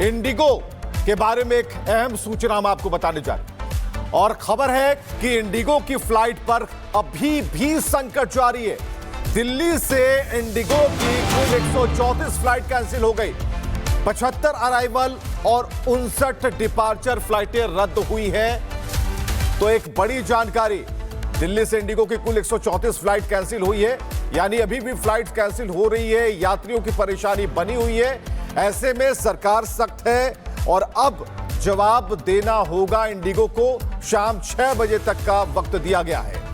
Indigo के बारे में एक अहम सूचना हम आपको बताने जा रहे हैं और खबर है कि इंडिगो की फ्लाइट पर अभी भी संकट जारी है। दिल्ली से इंडिगो की कुल 134 फ्लाइट कैंसिल हो गई, 75 अराइवल और 59 डिपार्चर फ्लाइटें रद्द हुई है। तो एक बड़ी जानकारी, दिल्ली से इंडिगो की कुल 134 फ्लाइट कैंसिल हुई है, यानी अभी भी फ्लाइट कैंसिल हो रही है, यात्रियों की परेशानी बनी हुई है। ऐसे में सरकार सख्त है और अब जवाब देना होगा इंडिगो को। शाम 6 बजे तक का वक्त दिया गया है।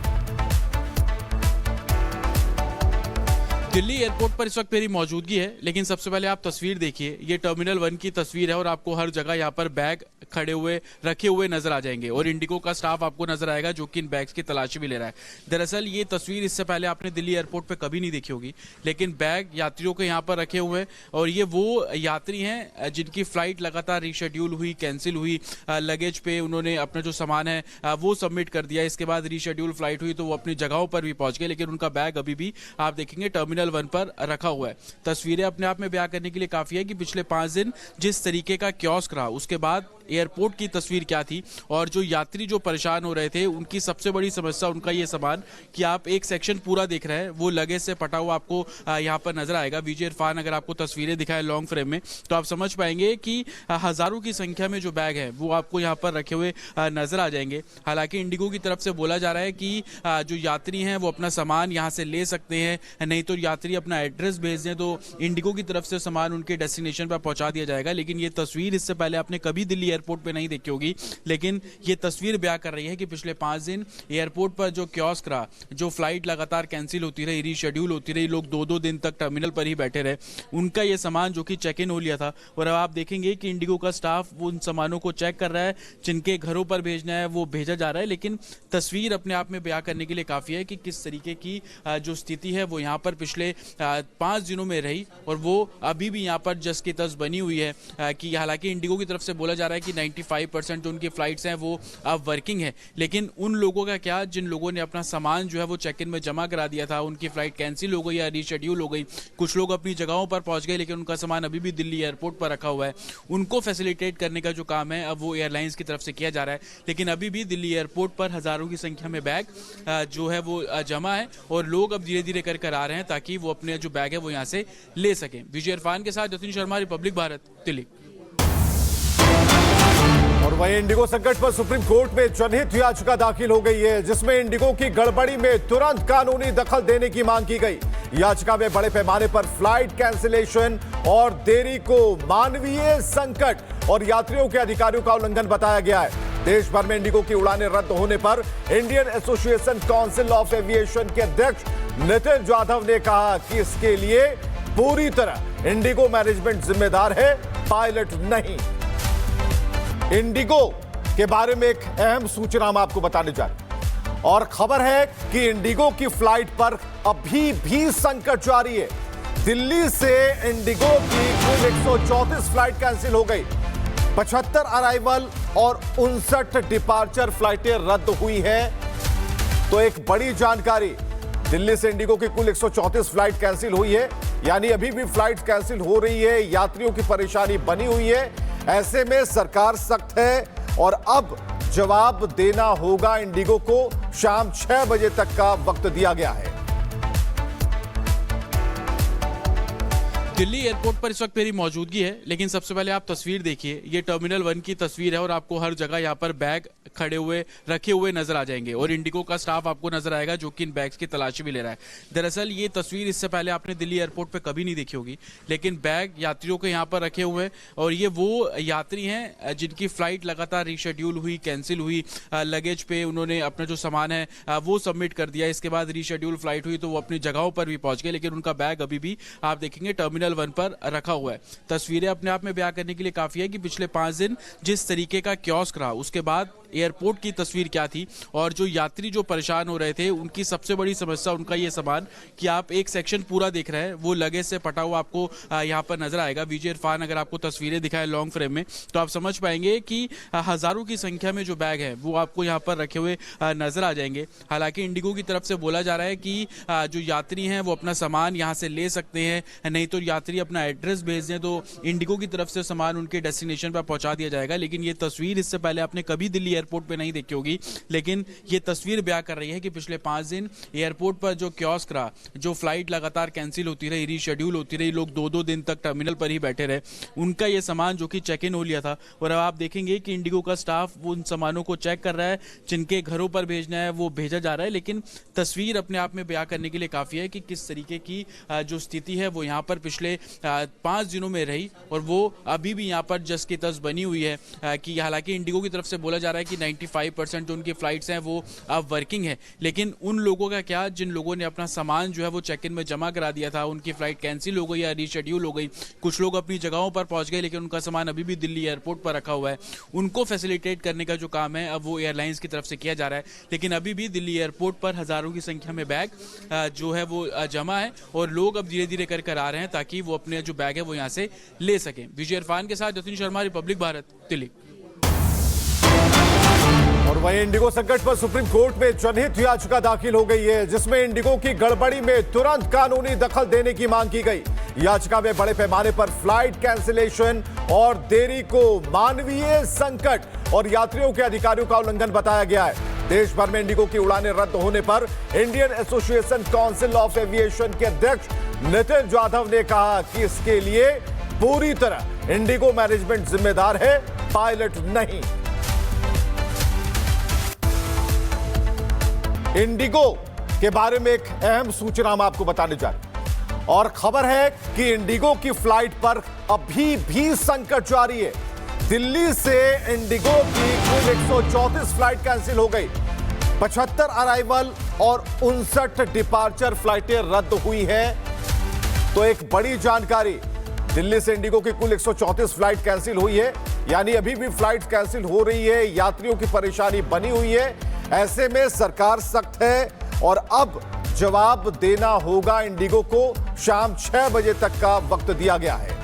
दिल्ली एयरपोर्ट पर इस वक्त मेरी मौजूदगी है, लेकिन सबसे पहले आप तस्वीर देखिए। ये टर्मिनल 1 की तस्वीर है और आपको हर जगह यहाँ पर बैग खड़े हुए रखे हुए नजर आ जाएंगे और इंडिगो का स्टाफ आपको नजर आएगा जो कि इन बैग्स की तलाशी भी ले रहा है। दरअसल ये तस्वीर इससे पहले आपने दिल्ली एयरपोर्ट पे कभी नहीं देखी होगी, लेकिन बैग यात्रियों के यहाँ पर रखे हुए हैं और ये वो यात्री हैं जिनकी फ्लाइट लगातार रीशेड्यूल हुई, कैंसिल हुई। लगेज पे उन्होंने अपना जो सामान है वो सबमिट कर दिया, इसके बाद रीशेड्यूल फ्लाइट हुई तो वो अपनी जगहों पर भी पहुंच गए, लेकिन उनका बैग अभी भी आप देखेंगे टर्मिनल 1 पर रखा हुआ है। तस्वीरें अपने आप में बयां करने के लिए काफी है कि पिछले 5 दिन जिस तरीके का कियोस्क रहा, उसके बाद एयरपोर्ट की तस्वीर क्या थी और जो यात्री जो परेशान हो रहे थे उनकी सबसे बड़ी समस्या उनका ये सामान कि आप एक सेक्शन पूरा देख रहे हैं वो लगेज से पटा हुआ आपको यहाँ पर नजर आएगा। विजय इरफान अगर आपको तस्वीरें दिखाए लॉन्ग फ्रेम में तो आप समझ पाएंगे कि हजारों की संख्या में जो बैग है वो आपको यहाँ पर रखे हुए नजर आ जाएंगे। हालांकि इंडिगो की तरफ से बोला जा रहा है कि जो यात्री हैं वो अपना सामान यहाँ से ले सकते हैं, नहीं तो यात्री अपना एड्रेस भेज दें तो इंडिगो की तरफ से सामान उनके डेस्टिनेशन पर पहुंचा दिया जाएगा। लेकिन ये तस्वीर इससे पहले आपने कभी दिल्ली एयरपोर्ट पे नहीं देखी होगी, लेकिन ये तस्वीर बयां कर रही है कि पिछले 5 दिन एयरपोर्ट पर जो कियोस्क रहा, जो फ्लाइट लगातार कैंसिल होती रही, रीशेड्यूल होती रही, लोग 2-2 दिन तक टर्मिनल पर ही बैठे रहे, उनका ये सामान जो कि चेक इन हो लिया था। और अब आप देखेंगे कि इंडिगो का स्टाफ उन सामानों को चेक कर रहा है, जिनके घरों पर भेजना है वो भेजा जा रहा है। लेकिन तस्वीर अपने आप में बयां करने के लिए काफी है कि किस तरीके की जो स्थिति है वो यहाँ पर पिछले 5 दिनों में रही और वो अभी भी यहाँ पर जस की तस बनी हुई है। कि हालांकि इंडिगो की तरफ से बोला जा रहा है कि 95% जो उनकी फ्लाइट्स हैं वो अब वर्किंग है, लेकिन उन लोगों का क्या जिन लोगों ने अपना सामान जो है वो चेक इन में जमा करा दिया था, उनकी फ्लाइट कैंसिल हो गई या रीशेड्यूल हो गई, कुछ लोग अपनी जगहों पर पहुंच गए लेकिन उनका सामान अभी भी दिल्ली एयरपोर्ट पर रखा हुआ है, उनको फैसिलिटेट करने का जो काम है अब वो एयरलाइंस की तरफ से किया जा रहा है। लेकिन अभी भी दिल्ली एयरपोर्ट पर हजारों की संख्या में बैग जो है वो जमा है और लोग अब धीरे धीरे कर आ रहे हैं ताकि वो अपने जो बैग है वो यहाँ से ले सकें। विजय इरफान के साथ जतिन शर्मा, रिपब्लिक भारत, दिल्ली। और वहीं इंडिगो संकट पर सुप्रीम कोर्ट में जनहित याचिका दाखिल हो गई है, जिसमें इंडिगो की गड़बड़ी में तुरंत कानूनी दखल देने की मांग की गई। याचिका में बड़े पैमाने पर फ्लाइट कैंसिलेशन और देरी को मानवीय संकट और यात्रियों के अधिकारों का उल्लंघन बताया गया है। देश भर में इंडिगो की उड़ानें रद्द होने पर Indian association council of aviation के अध्यक्ष नितिन जाधव ने कहा कि इसके लिए पूरी तरह इंडिगो मैनेजमेंट जिम्मेदार है, पायलट नहीं। इंडिगो के बारे में एक अहम सूचना हम आपको बताने जा रहे हैं और खबर है कि इंडिगो की फ्लाइट पर अभी भी संकट जारी है। दिल्ली से इंडिगो की कुल 134 फ्लाइट कैंसिल हो गई, 75 अराइवल और 59 डिपार्चर फ्लाइटें रद्द हुई है। तो एक बड़ी जानकारी, दिल्ली से इंडिगो की कुल 134 फ्लाइट कैंसिल हुई है, यानी अभी भी फ्लाइट कैंसिल हो रही है, यात्रियों की परेशानी बनी हुई है। ऐसे में सरकार सख्त है और अब जवाब देना होगा इंडिगो को। शाम 6 बजे तक का वक्त दिया गया है। दिल्ली एयरपोर्ट पर इस वक्त मेरी मौजूदगी है, लेकिन सबसे पहले आप तस्वीर देखिए। ये टर्मिनल 1 की तस्वीर है और आपको हर जगह यहाँ पर बैग खड़े हुए रखे हुए नजर आ जाएंगे और इंडिगो का स्टाफ आपको नजर आएगा जो कि इन बैग्स की तलाशी भी ले रहा है। दरअसल ये तस्वीर इससे पहले आपने दिल्ली एयरपोर्ट पे कभी नहीं देखी होगी, लेकिन बैग यात्रियों के यहाँ पर रखे हुए हैं और ये वो यात्री हैं जिनकी फ्लाइट लगातार रीशेड्यूल हुई, कैंसिल हुई, लगेज पे उन्होंने अपना जो सामान है वो सबमिट कर दिया, इसके बाद रीशेड्यूल फ्लाइट हुई तो वो अपनी जगहों पर भी पहुंच गए, लेकिन उनका बैग अभी भी आप देखेंगे टर्मिनल 1 पर रखा हुआ है। तस्वीरें अपने आप में बयां करने के लिए काफी है कि पिछले 5 दिन जिस तरीके का कियोस्क रहा, उसके बाद एयरपोर्ट की तस्वीर क्या थी और जो यात्री जो परेशान हो रहे थे उनकी सबसे बड़ी समस्या उनका ये सामान कि आप एक सेक्शन पूरा देख रहे हैं वो लगेज से पटा हुआ आपको यहाँ पर नजर आएगा। विजय इरफान अगर आपको तस्वीरें दिखाए लॉन्ग फ्रेम में तो आप समझ पाएंगे कि हजारों की संख्या में जो बैग है वो आपको यहाँ पर रखे हुए नजर आ जाएंगे। हालांकि इंडिगो की तरफ से बोला जा रहा है कि जो यात्री हैं वो अपना सामान यहाँ से ले सकते हैं, नहीं तो यात्री अपना एड्रेस भेज दें तो इंडिगो की तरफ से सामान उनके डेस्टिनेशन पर पहुंचा दिया जाएगा। लेकिन ये तस्वीर इससे पहले आपने कभी दिल्ली एयरपोर्ट पे नहीं देखी होगी, लेकिन ये तस्वीर बयां कर रही है कि पिछले 5 दिन एयरपोर्ट पर जो कियोस्क रहा, जो फ्लाइट लगातार कैंसिल होती रही, रीशेड्यूल होती रही, लोग 2-2 दिन तक टर्मिनल पर ही बैठे रहे, उनका ये सामान जो कि चेक इन हो लिया था। और अब आप देखेंगे कि इंडिगो का स्टाफ उन सामानों को चेक कर रहा है, जिनके घरों पर भेजना है वो भेजा जा रहा है। लेकिन तस्वीर अपने आप में बयां करने के लिए काफी है कि किस तरीके की जो स्थिति है वो यहाँ पर पिछले 5 दिनों में रही, और वो अभी भी यहाँ पर जस की तस बनी हुई है कि हालांकि इंडिगो की तरफ से बोला जा रहा है कि 95% जो उनकी फ्लाइट्स हैं वो अब वर्किंग है। लेकिन उन लोगों का क्या, जिन लोगों ने अपना सामान जो है वो चेक इन में जमा करा दिया था, उनकी फ्लाइट कैंसिल हो गई या रीशेड्यूल हो गई, कुछ लोग अपनी जगहों पर पहुंच गए लेकिन उनका सामान अभी भी दिल्ली एयरपोर्ट पर रखा हुआ है, उनको फैसिलिटेट करने का जो काम है अब वो एयरलाइंस की तरफ से किया जा रहा है। लेकिन अभी भी दिल्ली एयरपोर्ट पर हजारों की संख्या में बैग जो है वो जमा है, और लोग अब धीरे धीरे कर आ रहे हैं ताकि वो अपने जो बैग है वो यहाँ से ले सकें। विजय इरफान के साथ जतिन शर्मा, रिपब्लिक भारत, दिल्ली। और वहीं इंडिगो संकट पर सुप्रीम कोर्ट में जनहित याचिका दाखिल हो गई है, जिसमें इंडिगो की गड़बड़ी में तुरंत कानूनी दखल देने की मांग की गई। याचिका में बड़े पैमाने पर फ्लाइट कैंसिलेशन और देरी को मानवीय संकट और यात्रियों के अधिकारों का उल्लंघन बताया गया है। देश भर में इंडिगो की उड़ानें रद्द होने पर Indian association council of aviation के अध्यक्ष नितिन जाधव ने कहा कि इसके लिए पूरी तरह इंडिगो मैनेजमेंट जिम्मेदार है, पायलट नहीं। इंडिगो के बारे में एक अहम सूचना हम आपको बताने जा रहे हैं, और खबर है कि इंडिगो की फ्लाइट पर अभी भी संकट जारी है। दिल्ली से इंडिगो की कुल 134 फ्लाइट कैंसिल हो गई, 75 अराइवल और 59 डिपार्चर फ्लाइटें रद्द हुई हैं। तो एक बड़ी जानकारी, दिल्ली से इंडिगो की कुल 134 फ्लाइट कैंसिल हुई है, यानी अभी भी फ्लाइट कैंसिल हो रही है, यात्रियों की परेशानी बनी हुई है। ऐसे में सरकार सख्त है और अब जवाब देना होगा इंडिगो को। शाम 6 बजे तक का वक्त दिया गया है।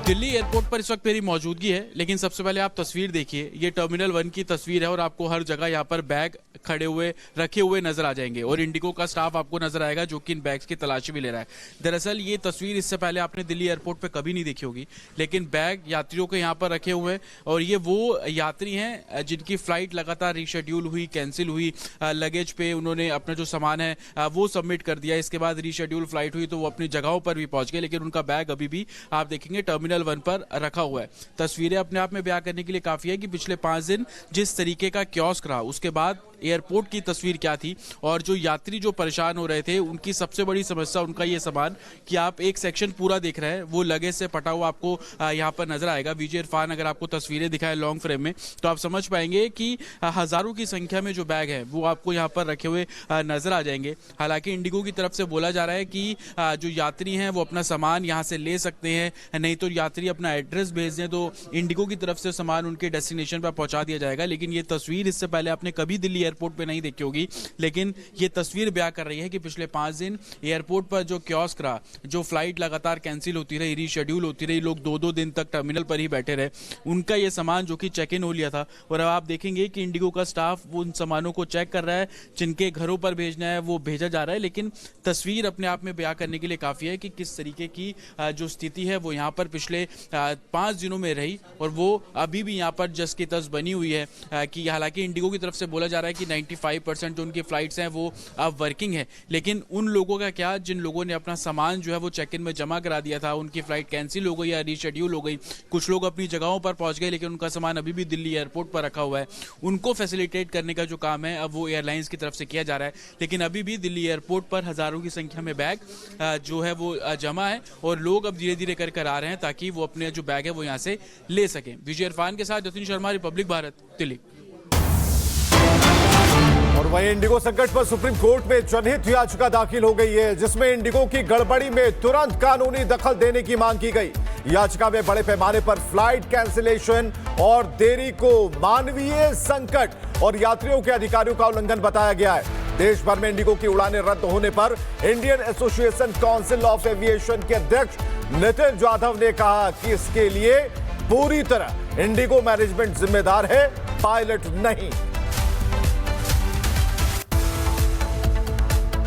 दिल्ली एयरपोर्ट पर इस वक्त मेरी मौजूदगी है, लेकिन सबसे पहले आप तस्वीर देखिए। ये टर्मिनल 1 की तस्वीर है और आपको हर जगह यहाँ पर बैग खड़े हुए रखे हुए नजर आ जाएंगे, और इंडिगो का स्टाफ आपको नजर आएगा जो कि इन बैग्स की तलाशी भी ले रहा है। दरअसल ये तस्वीर इससे पहले आपने दिल्ली एयरपोर्ट पे कभी नहीं देखी होगी, लेकिन बैग यात्रियों के यहाँ पर रखे हुए हैं, और ये वो यात्री हैं जिनकी फ्लाइट लगातार रीशेड्यूल हुई, कैंसिल हुई, लगेज पे उन्होंने अपना जो सामान है वो सबमिट कर दिया, इसके बाद रीशेड्यूल फ्लाइट हुई तो वो अपनी जगहों पर भी पहुंच गए, लेकिन उनका बैग अभी भी आप देखेंगे टर्मिनल 1 पर रखा हुआ है। तस्वीरें अपने आप में बयां करने के लिए काफी है कि पिछले 5 दिन जिस तरीके का कियोस्क रहा, उसके बाद एयरपोर्ट की तस्वीर क्या थी, और जो यात्री जो परेशान हो रहे थे उनकी सबसे बड़ी समस्या उनका ये सामान कि आप एक सेक्शन पूरा देख रहे हैं वो लगेज से पटा हुआ आपको यहाँ पर नजर आएगा। विजय इरफान अगर आपको तस्वीरें दिखाए लॉन्ग फ्रेम में तो आप समझ पाएंगे कि हजारों की संख्या में जो बैग है वो आपको यहाँ पर रखे हुए नजर आ जाएंगे। हालांकि इंडिगो की तरफ से बोला जा रहा है कि जो यात्री हैं वो अपना सामान यहाँ से ले सकते हैं, नहीं तो यात्री अपना एड्रेस भेज दें तो इंडिगो की तरफ से सामान उनके डेस्टिनेशन पर पहुंचा दिया जाएगा। लेकिन ये तस्वीर इससे पहले आपने कभी दिल्ली एयरपोर्ट पे नहीं देखी होगी, लेकिन ये तस्वीर बयां कर रही है कि पिछले 5 दिन एयरपोर्ट पर जो कियोस्क रहा, जो फ्लाइट लगातार कैंसिल होती रही, रीशेड्यूल होती रही, लोग 2-2 दिन तक टर्मिनल पर ही बैठे रहे, उनका ये सामान जो कि चेक इन हो लिया था। और अब आप देखेंगे कि इंडिगो का स्टाफ उन सामानों को चेक कर रहा है, जिनके घरों पर भेजना है वो भेजा जा रहा है। लेकिन तस्वीर अपने आप में बयां करने के लिए काफी है कि किस तरीके की जो स्थिति है वो यहाँ पर पिछले 5 दिनों में रही, और वो अभी भी यहाँ पर जस की तस बनी हुई है कि हालांकि इंडिगो की तरफ से बोला जा रहा है कि 95% जो उनकी फ्लाइट्स हैं वो अब वर्किंग है। लेकिन उन लोगों का क्या, जिन लोगों ने अपना सामान जो है वो चेक इन में जमा करा दिया था, उनकी फ्लाइट कैंसिल हो गई या रीशेड्यूल हो गई, कुछ लोग अपनी जगहों पर पहुंच गए लेकिन उनका सामान अभी भी दिल्ली एयरपोर्ट पर रखा हुआ है, उनको फैसिलिटेट करने का जो काम है अब वो एयरलाइंस की तरफ से किया जा रहा है। लेकिन अभी भी दिल्ली एयरपोर्ट पर हजारों की संख्या में बैग जो है वो जमा है, और लोग अब धीरे धीरे कर आ रहे हैं ताकि वो अपने जो बैग है वो यहाँ से ले सकें। विजय इरफान के साथ जतिन शर्मा, रिपब्लिक भारत, दिल्ली। और वहीं इंडिगो संकट पर सुप्रीम कोर्ट में जनहित याचिका दाखिल हो गई है, जिसमें इंडिगो की गड़बड़ी में तुरंत कानूनी दखल देने की मांग की गई। याचिका में बड़े पैमाने पर फ्लाइट कैंसिलेशन और देरी को मानवीय संकट और यात्रियों के अधिकारों का उल्लंघन बताया गया है। देश भर में इंडिगो की उड़ानें रद्द होने पर Indian association council of aviation के अध्यक्ष नितिन जाधव ने कहा कि इसके लिए पूरी तरह इंडिगो मैनेजमेंट जिम्मेदार है, पायलट नहीं।